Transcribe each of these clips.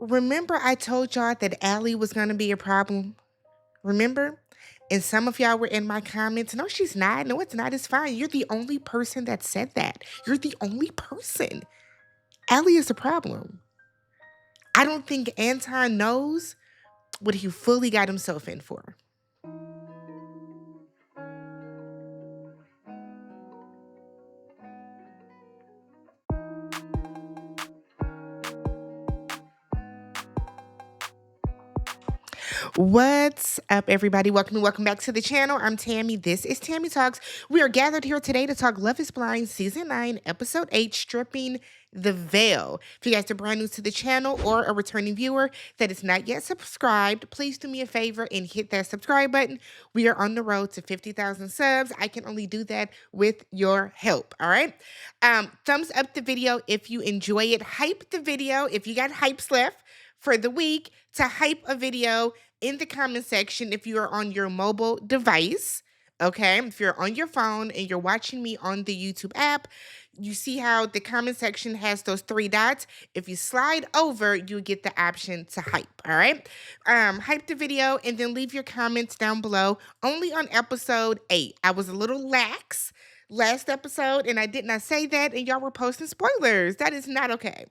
Remember I told y'all that Allie was gonna be a problem? Remember? And some of y'all were in my comments. No, she's not. No, it's not. It's fine. You're the only person that said that. You're the only person. Allie is a problem. I don't think Anton knows what he fully got himself in for. What's up, everybody? Welcome back to the channel. I'm Tammy. This is Tammy Talks. We are gathered here today to talk Love is Blind Season 9, Episode 8, Stripping the Veil. If you guys are brand new to the channel or a returning viewer that is not yet subscribed, please do me a favor and hit that subscribe button. We are on the road to 50,000 subs. I can only do that with your help, all right? Thumbs up the video if you enjoy it. Hype the video if you got hypes left for the week to hype a video in the comment section if you are on your mobile device. Okay, if you're on your phone and you're watching me on the YouTube app, you see how the comment section has those three dots. If you slide over, you get the option to hype. All right, hype the video and then leave your comments down below. Only on episode 8. I was a little lax last episode and I did not say that, and y'all were posting spoilers. That is not okay.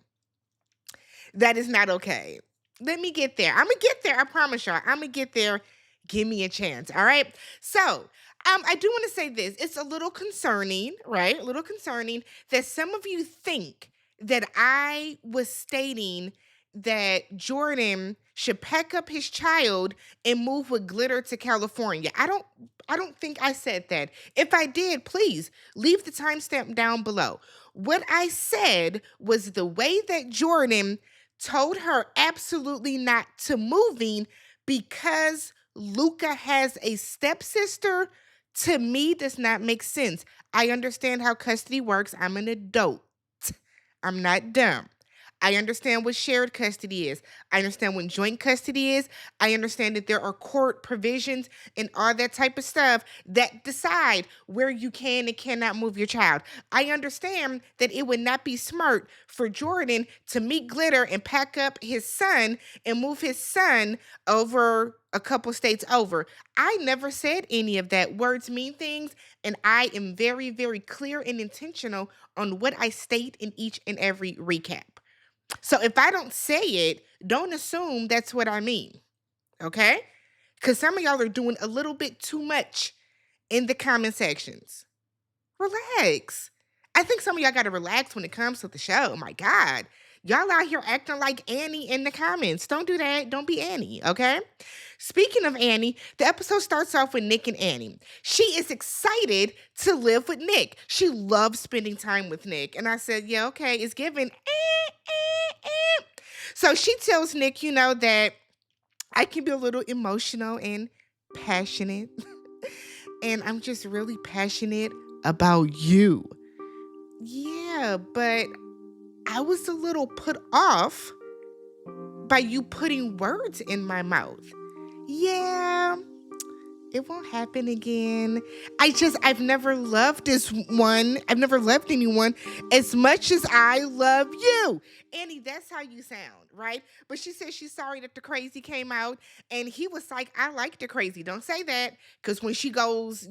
That is not okay. Let me get there. I'm gonna get there. I promise y'all. I'm gonna get there. Give me a chance. All right. So, I do want to say this. It's a little concerning, right? A little concerning that some of you think that I was stating that Jordan should pack up his child and move with Glitter to California. I don't think I said that. If I did, please leave the timestamp down below. What I said was the way that Jordan told her absolutely not to moving because Luca has a stepsister, to me does not make sense. I understand how custody works. I'm an adult. I'm not dumb. I understand what shared custody is. I understand what joint custody is. I understand that there are court provisions and all that type of stuff that decide where you can and cannot move your child. I understand that it would not be smart for Jordan to meet Glitter and pack up his son and move his son over a couple states over. I never said any of that. Words mean things, and I am very, very clear and intentional on what I state in each and every recap. So if I don't say it, don't assume that's what I mean. Okay? Because some of y'all are doing a little bit too much in the comment sections. Relax. I think some of y'all got to relax when it comes to the show. My God. Y'all out here acting like Annie in the comments. Don't do that. Don't be Annie, okay? Speaking of Annie, the episode starts off with Nick and Annie. She is excited to live with Nick. She loves spending time with Nick. And I said, yeah, okay, it's given. So she tells Nick, that I can be a little emotional and passionate. And I'm just really passionate about you. Yeah, but I was a little put off by you putting words in my mouth. Yeah, it won't happen again. I've never loved this one. I've never loved anyone as much as I love you. Annie, that's how you sound, right? But she said she's sorry that the crazy came out. And he was like, I like the crazy. Don't say that. Because when she goes,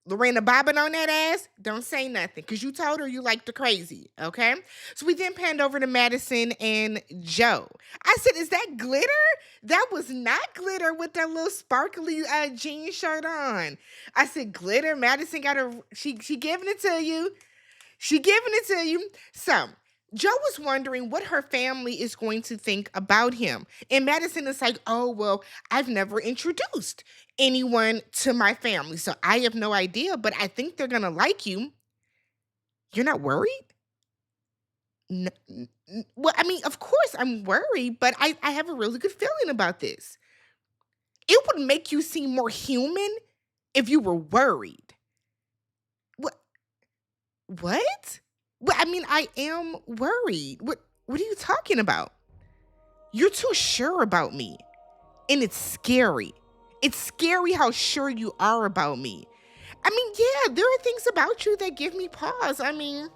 Lorena bobbing on that ass, don't say nothing because you told her you liked the crazy, okay? So we then panned over to Madison and Joe. I said, is that Glitter? That was not Glitter with that little sparkly jean shirt on. I said, Glitter, Madison got she giving it to you. She giving it to you. So Joe was wondering what her family is going to think about him. And Madison is like, oh, well, I've never introduced anyone to my family, so I have no idea, but I think they're going to like you. You're not worried? Well, I mean, of course I'm worried, but I have a really good feeling about this. It would make you seem more human if you were worried. What? What? Well, I mean, I am worried. What are you talking about? You're too sure about me. And it's scary. It's scary how sure you are about me. I mean, yeah, there are things about you that give me pause. I mean,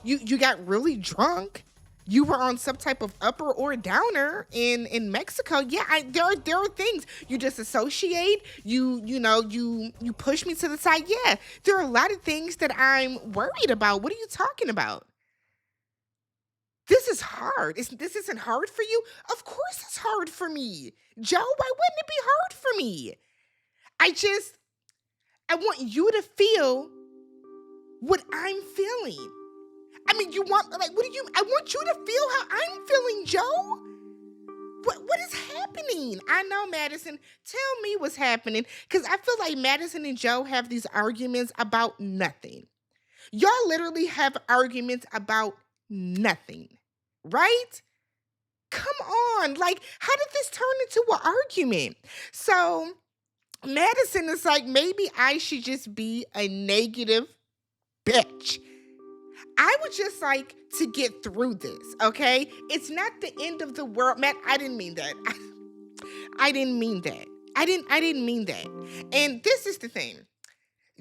you got really drunk. you were on some type of upper or downer in Mexico. Yeah, there are things you just associate. You push me to the side. Yeah, there are a lot of things that I'm worried about. What are you talking about? This is hard. This isn't hard for you? Of course it's hard for me. Joe, why wouldn't it be hard for me? I just I want you to feel what I'm feeling. I mean, you want like what do you I want you to feel how I'm feeling, Joe. What is happening? I know, Madison. Tell me what's happening. Cause I feel like Madison and Joe have these arguments about nothing. Y'all literally have arguments about nothing, right? Come on. Like, how did this turn into an argument? So Madison is like, maybe I should just be a negative bitch. I would just like to get through this, okay? It's not the end of the world. Matt, I didn't mean that. I didn't mean that. I didn't mean that. And this is the thing.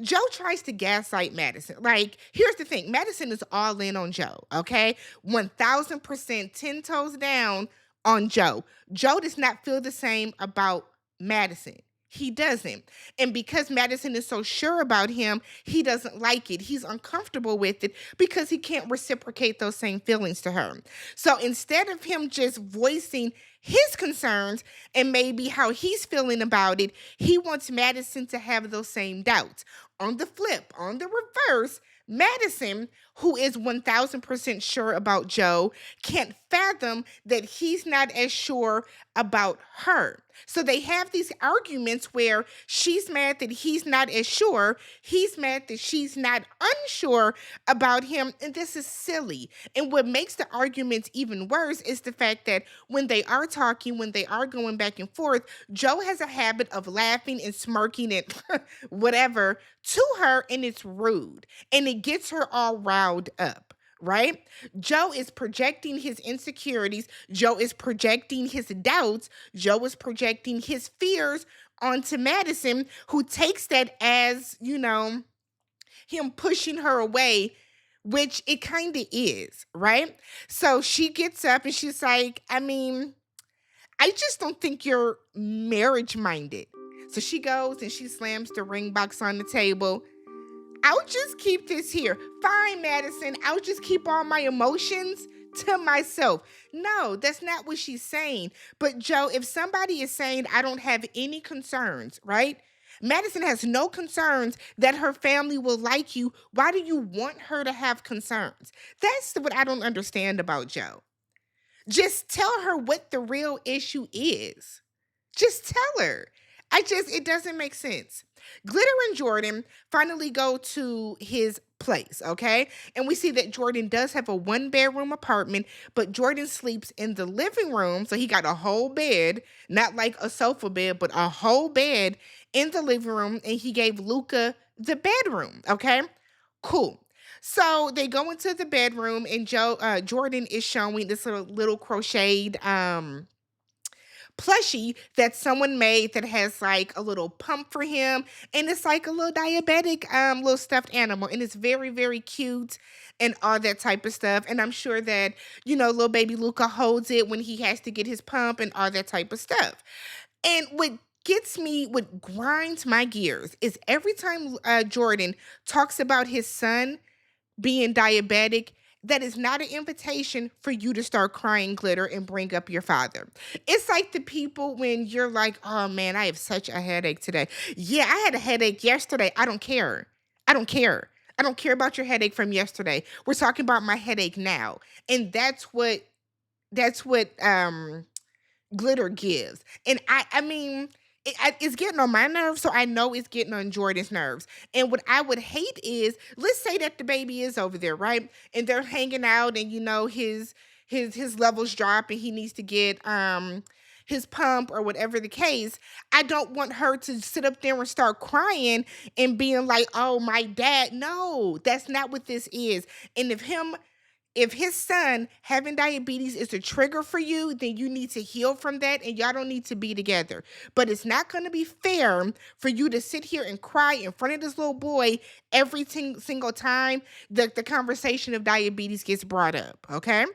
Joe tries to gaslight Madison. Like, here's the thing. Madison is all in on Joe, okay? 1000% 10 toes down on Joe. Joe does not feel the same about Madison. He doesn't. And because Madison is so sure about him, he doesn't like it. He's uncomfortable with it because he can't reciprocate those same feelings to her. So instead of him just voicing his concerns and maybe how he's feeling about it, he wants Madison to have those same doubts. On the flip, on the reverse, Madison, who is 1000% sure about Joe, can't fathom that he's not as sure about her. So they have these arguments where she's mad that he's not as sure, he's mad that she's not unsure about him, and this is silly. And what makes the arguments even worse is the fact that when they are talking, when they are going back and forth, Joe has a habit of laughing and smirking and whatever to her, and it's rude and it gets her all riled up. Right? Joe is projecting his insecurities. Joe is projecting his doubts. Joe is projecting his fears onto Madison, who takes that as, him pushing her away, which it kind of is, right? So she gets up and she's like, I mean, I just don't think you're marriage minded. So she goes and she slams the ring box on the table. I'll just keep this here. Fine, Madison. I'll just keep all my emotions to myself. No, that's not what she's saying. But Joe, if somebody is saying, I don't have any concerns, right? Madison has no concerns that her family will like you. Why do you want her to have concerns? That's what I don't understand about Joe. Just tell her what the real issue is. Just tell her. It doesn't make sense. Glitter and Jordan finally go to his place, okay? And we see that Jordan does have a 1 bedroom apartment, but Jordan sleeps in the living room. So he got a whole bed, not like a sofa bed, but a whole bed in the living room. And he gave Luca the bedroom, okay? Cool. So they go into the bedroom and Jordan is showing this little crocheted plushie that someone made that has like a little pump for him, and it's like a little diabetic little stuffed animal, and it's very very cute and all that type of stuff. And I'm sure that little baby Luca holds it when he has to get his pump and all that type of stuff. And what grinds my gears is every time Jordan talks about his son being diabetic, that is not an invitation for you to start crying, Glitter, and bring up your father. It's like the people when you're like, oh man, I have such a headache today. Yeah, I had a headache yesterday. I don't care. I don't care. I don't care about your headache from yesterday. We're talking about my headache now. And that's what Glitter gives. And I mean, it's getting on my nerves, so I know it's getting on Jordan's nerves. And what I would hate is, let's say that the baby is over there, right? And they're hanging out, and his levels drop, and he needs to get his pump or whatever the case. I don't want her to sit up there and start crying and being like, "Oh, my dad." No, that's not what this is. And if his son having diabetes is a trigger for you, then you need to heal from that and y'all don't need to be together. But it's not going to be fair for you to sit here and cry in front of this little boy every single time the conversation of diabetes gets brought up, okay?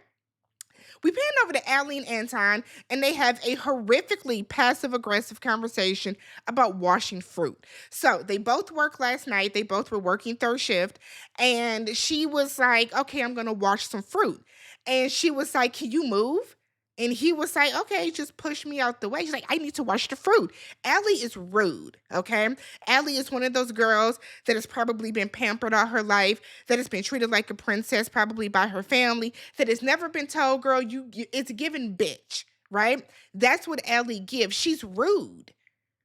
We pan over to Allie and Anton, and they have a horrifically passive aggressive conversation about washing fruit. So they both worked last night. They both were working third shift. And she was like, okay, I'm going to wash some fruit. And she was like, can you move? And he was like, okay, just push me out the way. She's like, I need to wash the fruit. Allie is rude, okay? Allie is one of those girls that has probably been pampered all her life, that has been treated like a princess probably by her family, that has never been told, girl, it's a given bitch, right? That's what Allie gives. She's rude.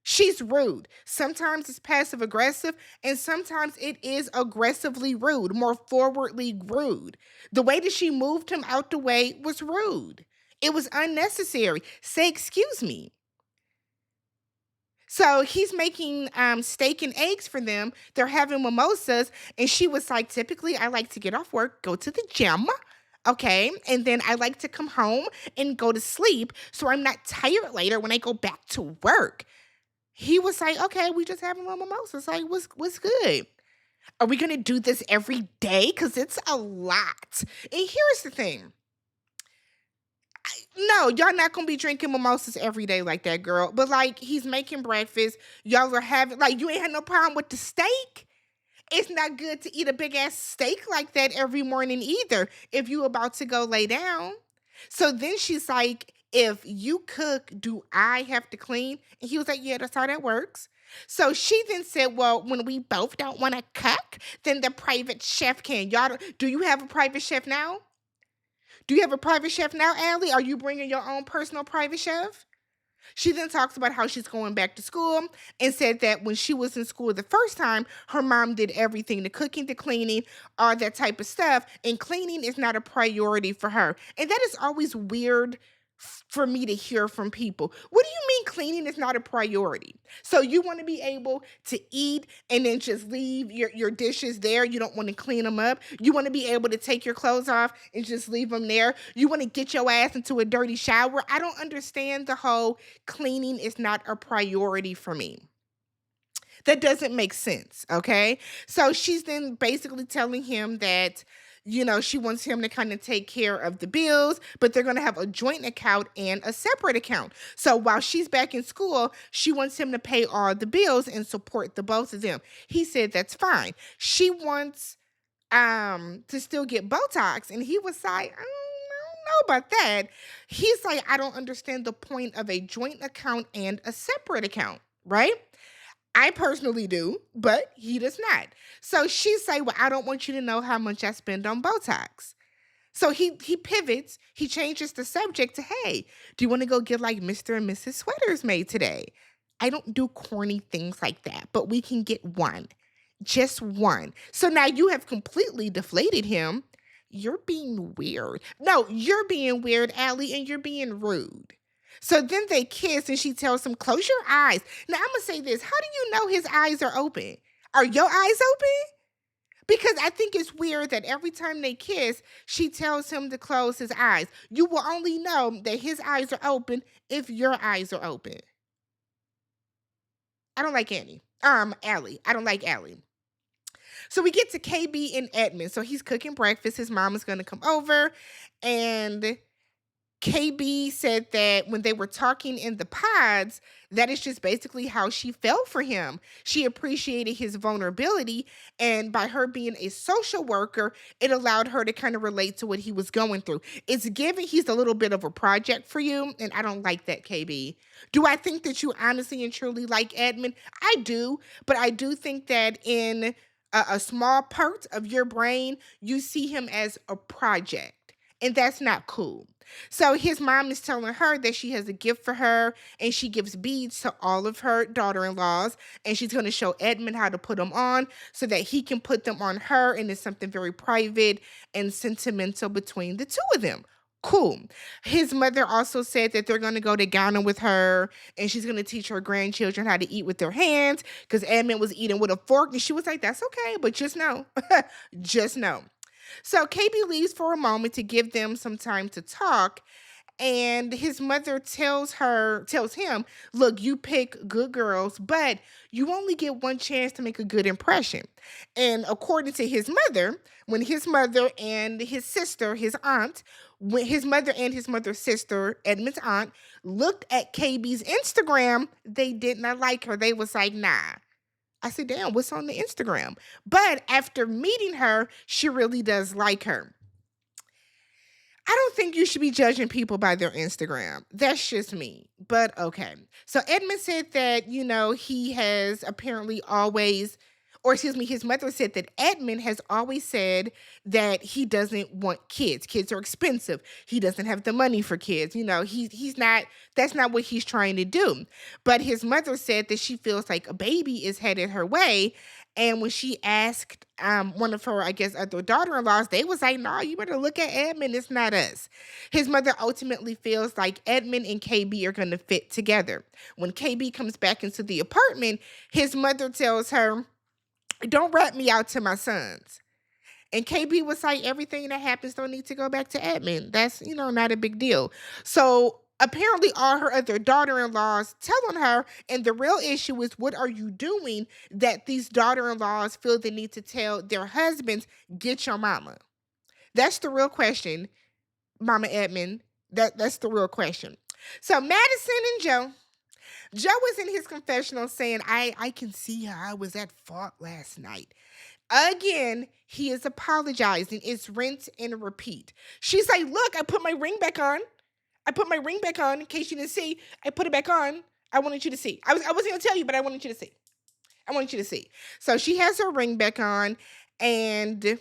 She's rude. Sometimes it's passive aggressive, and sometimes it is aggressively rude, more forwardly rude. The way that she moved him out the way was rude. It was unnecessary. Say, excuse me. So he's making steak and eggs for them. They're having mimosas. And she was like, typically, I like to get off work, go to the gym. Okay. And then I like to come home and go to sleep so I'm not tired later when I go back to work. He was like, okay, we just having a mimosas. Like, what's good? Are we going to do this every day? Because it's a lot. And here's the thing. No, y'all not gonna be drinking mimosas every day like that, girl. But like, he's making breakfast. Y'all are having like, you ain't had no problem with the steak. It's not good to eat a big ass steak like that every morning either. If you about to go lay down. So then she's like, if you cook, do I have to clean? And he was like, yeah, that's how that works. So she then said, well, when we both don't want to cook, then the private chef can. Do you have a private chef now? Do you have a private chef now, Allie? Are you bringing your own personal private chef? She then talks about how she's going back to school and said that when she was in school the first time, her mom did everything, the cooking, the cleaning, all that type of stuff. And cleaning is not a priority for her. And that is always weird for me to hear from people. What do you mean cleaning is not a priority? So you want to be able to eat and then just leave your dishes there. You don't want to clean them up. You want to be able to take your clothes off and just leave them there. You want to get your ass into a dirty shower. I don't understand the whole cleaning is not a priority for me. That doesn't make sense, okay? So she's then basically telling him that, she wants him to kind of take care of the bills, but they're going to have a joint account and a separate account. So while she's back in school, she wants him to pay all the bills and support the both of them. He said that's fine. She wants to still get Botox, and he was like, I don't know about that. He's like, I don't understand the point of a joint account and a separate account, right? I personally do, but he does not. So she's like, well, I don't want you to know how much I spend on Botox. So he pivots, he changes the subject to, hey, do you want to go get like Mr. and Mrs. sweaters made today? I don't do corny things like that, but we can get one. Just one. So now you have completely deflated him. You're being weird. No, you're being weird, Allie, and you're being rude. So then they kiss and she tells him, close your eyes. Now I'm going to say this. How do you know his eyes are open? Are your eyes open? Because I think it's weird that every time they kiss, she tells him to close his eyes. You will only know that his eyes are open if your eyes are open. I don't like Allie. I don't like Allie. So we get to KB and Edmund. So he's cooking breakfast. His mom is going to come over, and KB said that when they were talking in the pods, that is just basically how she felt for him. She appreciated his vulnerability, and by her being a social worker, it allowed her to kind of relate to what he was going through. It's given he's a little bit of a project for you, and I don't like that, KB. Do I think that you honestly and truly like Edmund? I do, but I do think that in a small part of your brain, you see him as a project, and that's not cool. So his mom is telling her that she has a gift for her, and she gives beads to all of her daughter-in-laws, and she's going to show Edmund how to put them on so that he can put them on her, and it's something very private and sentimental between the two of them. Cool. His mother also said that they're going to go to Ghana with her, and she's going to teach her grandchildren how to eat with their hands, because Edmund was eating with a fork, and she was like, that's okay, but just know, just know. So KB leaves for a moment to give them some time to talk. And his mother tells him, look, you pick good girls, but you only get one chance to make a good impression. And according to his mother, when his mother and his sister, his aunt, when his mother and his mother's sister, Edmund's aunt, looked at KB's Instagram, they did not like her. They was like, nah. I said, damn, what's on the Instagram? But after meeting her, she really does like her. I don't think you should be judging people by their Instagram. That's just me. But okay. So Edmund said that, he has apparently always, or excuse me, his mother said that Edmund has always said that he doesn't want kids. Kids are expensive. He doesn't have the money for kids. He's not, that's not what he's trying to do. But his mother said that she feels like a baby is headed her way. And when she asked one of her, I guess, other daughter-in-laws, they was like, no, you better look at Edmund. It's not us. His mother ultimately feels like Edmund and KB are going to fit together. When KB comes back into the apartment, his mother tells her, don't rat me out to my sons. And KB was like, everything that happens don't need to go back to Edmund. That's, not a big deal. So apparently all her other daughter-in-laws telling her, and the real issue is, what are you doing that these daughter-in-laws feel the need to tell their husbands, get your mama? That's the real question, Mama Edmund. That's the real question. So Madison and Joe was in his confessional saying, I can see how I was at fault last night. Again, he is apologizing. It's rinse and repeat. She's like, look, I put my ring back on. I put my ring back on in case you didn't see. I put it back on. I wanted you to see. I wasn't going to tell you, but I wanted you to see. I wanted you to see. So she has her ring back on, and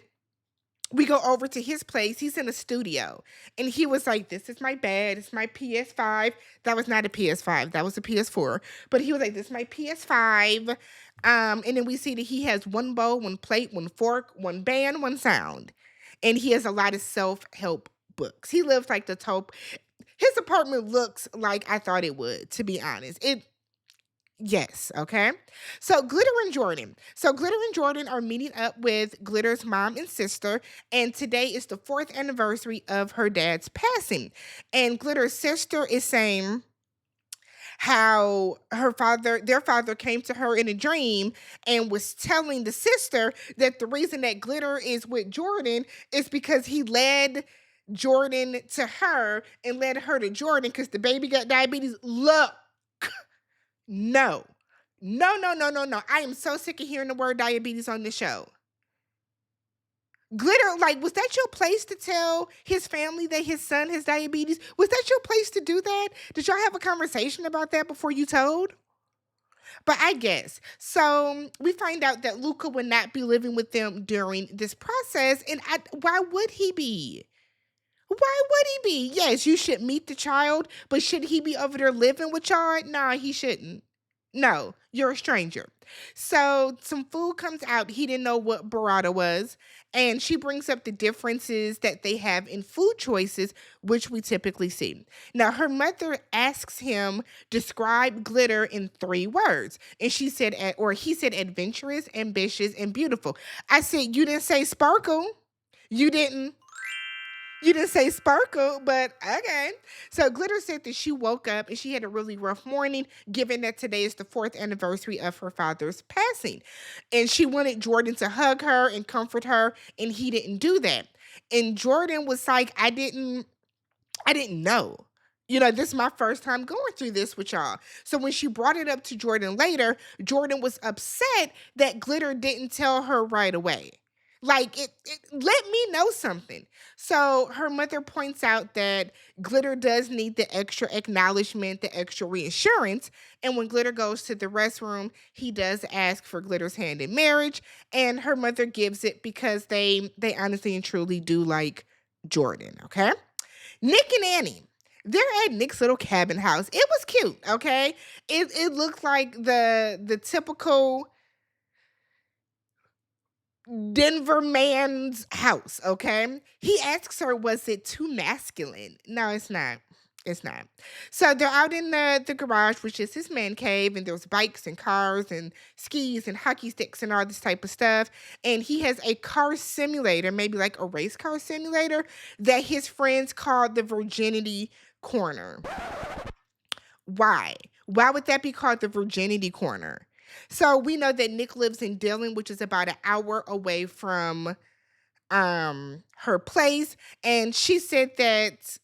we go over to his place. He's in a studio. And he was like, this is my bed. It's my PS5. That was not a PS5. That was a PS4. But he was like, this is my PS5. And then we see that he has one bowl, one plate, one fork, one band, one sound. And he has a lot of self-help books. He lives like the top. His apartment looks like I thought it would, to be honest. Yes, okay. So Glitter and Jordan. So Glitter and Jordan are meeting up with Glitter's mom and sister, and today is the 4th anniversary of her dad's passing. And Glitter's sister is saying how their father came to her in a dream and was telling the sister that the reason that Glitter is with Jordan is because he led Jordan to her and led her to Jordan because the baby got diabetes. Look. No. No, no, no, no, no. I am so sick of hearing the word diabetes on this show. Glitter, like, was that your place to tell his family that his son has diabetes? Was that your place to do that? Did y'all have a conversation about that before you told? But I guess. So we find out that Luca would not be living with them during this process. And why would he be? Why would he be? Yes, you should meet the child, but should he be over there living with y'all? Nah, he shouldn't. No, you're a stranger. So some food comes out. He didn't know what burrata was. And she brings up the differences that they have in food choices, which we typically see. Now, her mother asks him, describe glitter in 3 words. And he said, adventurous, ambitious, and beautiful. I said, you didn't say sparkle. You didn't. You didn't say sparkle, but okay. So Glitter said that she woke up and she had a really rough morning, given that today is the 4th anniversary of her father's passing. And she wanted Jordan to hug her and comfort her, and he didn't do that. And Jordan was like, I didn't know. This is my first time going through this with y'all. So when she brought it up to Jordan later, Jordan was upset that Glitter didn't tell her right away. Like, it let me know something. So her mother points out that Glitter does need the extra acknowledgement, the extra reassurance. And when Glitter goes to the restroom, he does ask for Glitter's hand in marriage. And her mother gives it because they honestly and truly do like Jordan, okay? Nick and Annie. They're at Nick's little cabin house. It was cute, okay? It looked like the typical Denver man's house, okay? He asks her, was it too masculine? No, it's not. It's not. So they're out in the garage, which is his man cave, and there's bikes and cars and skis and hockey sticks and all this type of stuff. And he has a car simulator, maybe like a race car simulator, that his friends call the Virginity Corner. Why? Why would that be called the Virginity Corner? So we know that Nick lives in Dillon, which is about an hour away from her place, and she said that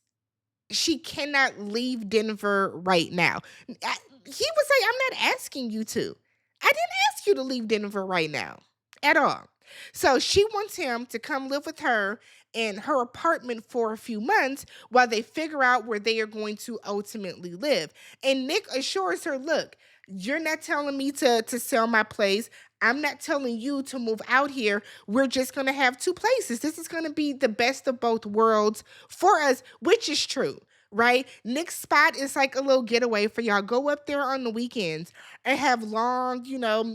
she cannot leave Denver right now. He was like, I'm not asking you to. I didn't ask you to leave Denver right now at all. So she wants him to come live with her in her apartment for a few months while they figure out where they are going to ultimately live. And Nick assures her, look, you're not telling me to sell my place. I'm not telling you to move out here. We're just going to have two places. This is going to be the best of both worlds for us, which is true, right? Nick's spot is like a little getaway for y'all. Go up there on the weekends and have long,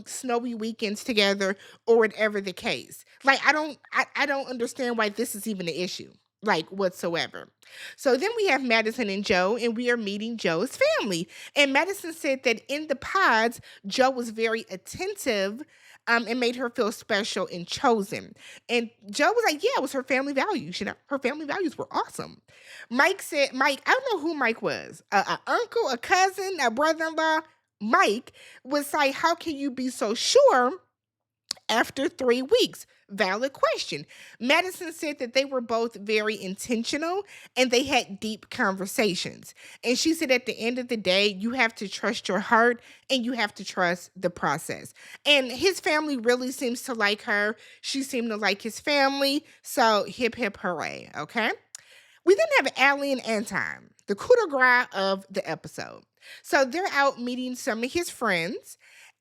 snowy weekends together or whatever the case. Like I don't understand why this is even an issue. Like whatsoever. So then we have Madison and Joe, and we are meeting Joe's family. And Madison said that in the pods, Joe was very attentive and made her feel special and chosen. And Joe was like, yeah, it was her family values. Her family values were awesome. Mike said, Mike, I don't know who Mike was, a uncle, a cousin, a brother-in-law. Mike was like, how can you be so sure after 3 weeks? Valid question. Madison said that they were both very intentional and they had deep conversations. And she said at the end of the day, you have to trust your heart and you have to trust the process. And his family really seems to like her. She seemed to like his family. So hip, hip, hooray. Okay. We then have Allie and Anton, the coup de grace of the episode. So they're out meeting some of his friends,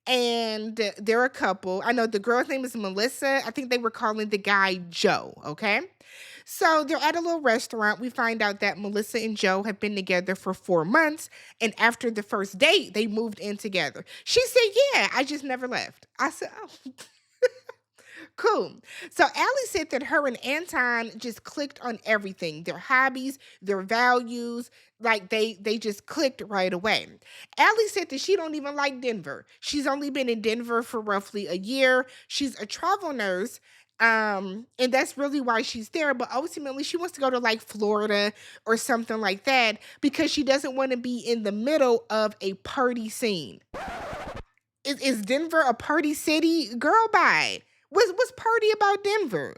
and they're a couple. I know the girl's name is Melissa. I think they were calling the guy Joe, okay? So they're at a little restaurant. We find out that Melissa and Joe have been together for 4 months, and after the first date, they moved in together. She said, yeah, I just never left. I said, oh. Cool. So Allie said that her and Anton just clicked on everything, their hobbies, their values, like they just clicked right away. Allie said that she don't even like Denver. She's only been in Denver for roughly a year. She's a travel nurse. And that's really why she's there. But ultimately, she wants to go to like Florida or something like that because she doesn't want to be in the middle of a party scene. Is Denver a party city? Girl, bye. What's party about Denver?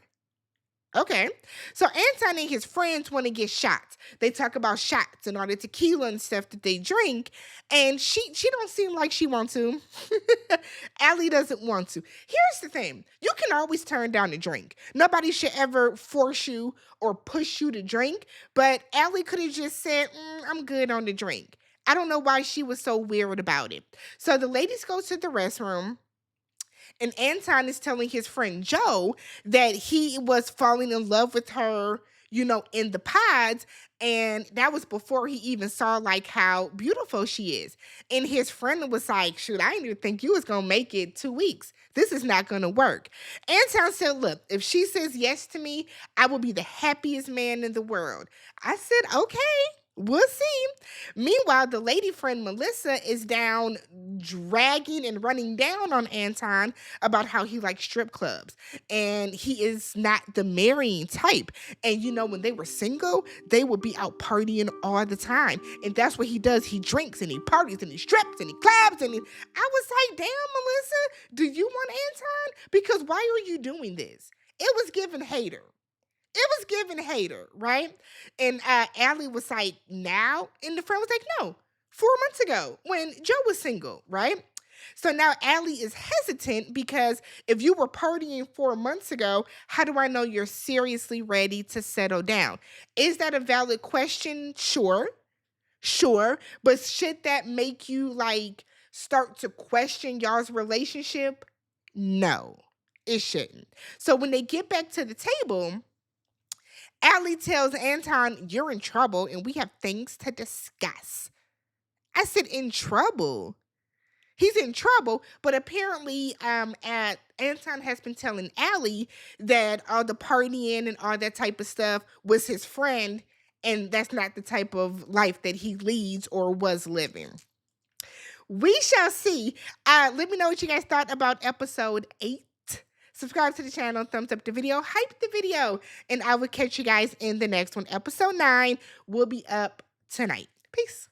Okay. So Anton and his friends want to get shots. They talk about shots and all the tequila and stuff that they drink. And she don't seem like she wants to. Allie doesn't want to. Here's the thing. You can always turn down a drink. Nobody should ever force you or push you to drink. But Allie could have just said, I'm good on the drink. I don't know why she was so weird about it. So the ladies go to the restroom. And Anton is telling his friend Joe that he was falling in love with her, in the pods. And that was before he even saw like how beautiful she is. And his friend was like, shoot, I didn't even think you was going to make it 2 weeks. This is not going to work. Anton said, look, if she says yes to me, I will be the happiest man in the world. I said, okay. We'll see. Meanwhile, the lady friend Melissa is down dragging and running down on Anton about how he likes strip clubs and he is not the marrying type. And when they were single, they would be out partying all the time. And that's what he does. He drinks and he parties and he strips and he claps I was like, damn, Melissa, do you want Anton? Because why are you doing this? It was giving hater. It was giving hater, right? And Allie was like, now? And the friend was like, no, 4 months ago when Joe was single, right? So now Allie is hesitant because if you were partying 4 months ago, how do I know you're seriously ready to settle down? Is that a valid question? Sure. But should that make you like start to question y'all's relationship? No, it shouldn't. So when they get back to the table, Allie tells Anton, you're in trouble and we have things to discuss. I said, in trouble? He's in trouble, but apparently Anton has been telling Allie that all the partying and all that type of stuff was his friend And that's not the type of life that he leads or was living. We shall see. Let me know what you guys thought about episode 8. Subscribe to the channel, thumbs up the video, hype the video, and I will catch you guys in the next one. Episode 9 will be up tonight. Peace.